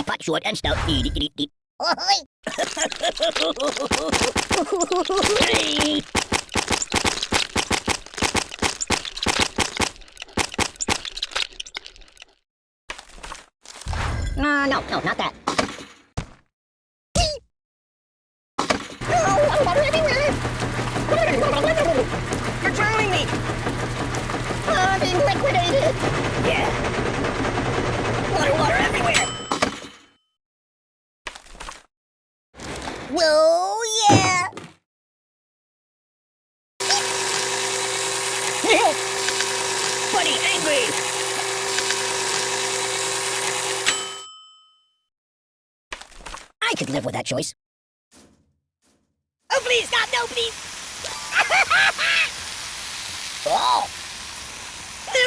pot, short, and stout. Ahoy! No, not that. Oh, water everywhere! You're drowning me! I'm being liquidated! Yeah. Water everywhere! Whoa, yeah! Buddy, angry! I could live with that choice. Oh, please, God, no, please! Oh! No!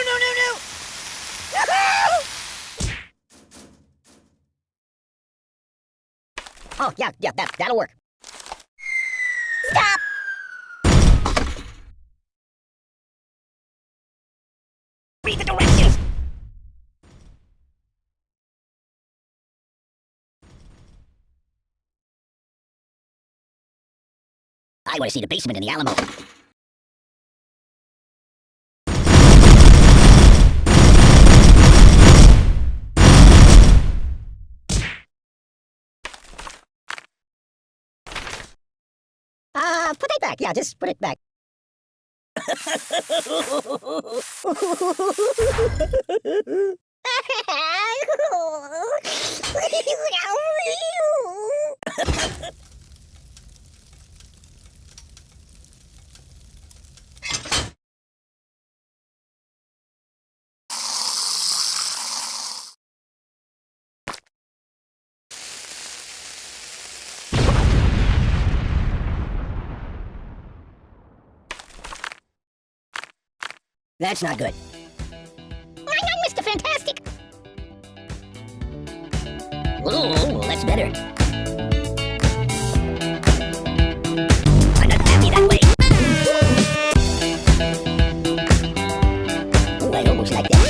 Oh, yeah, that'll work. Stop! Read the directions! I want to see the basement in the Alamo. Put it back. Yeah, just put it back. That's not good. Mr. Fantastic! Ooh, that's better. I'm not happy that way. Ooh, I almost like that.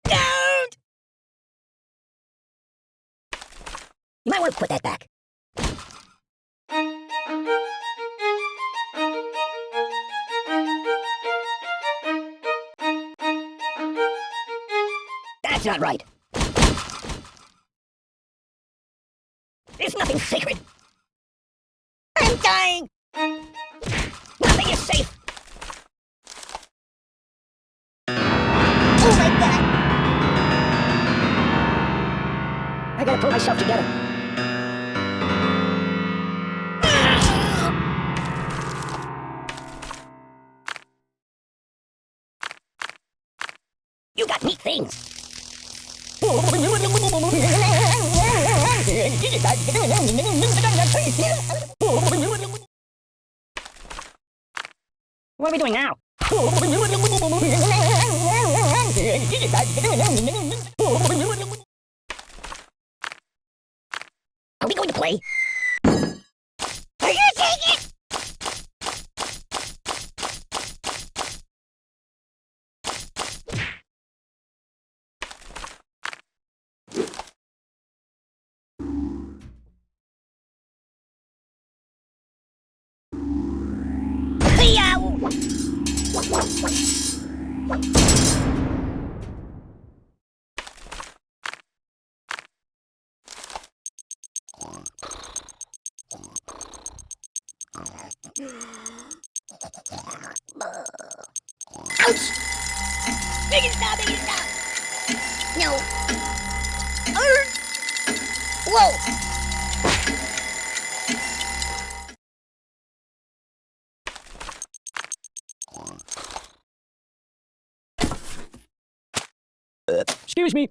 Don't! You might want to put that back. That's not right. There's nothing sacred. I'm dying. Nothing is safe. Oh my god! I gotta pull myself together. You got neat things. What are we doing now? Are we going to play? Are you taking it? Ouch! Make it stop! No. Whoa! Excuse me.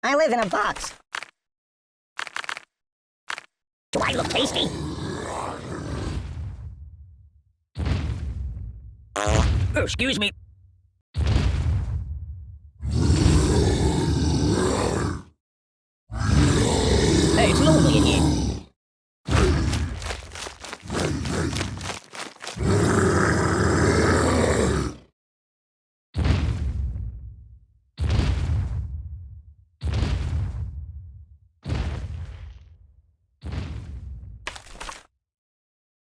I live in a box. Do I look tasty? Oh, excuse me. it.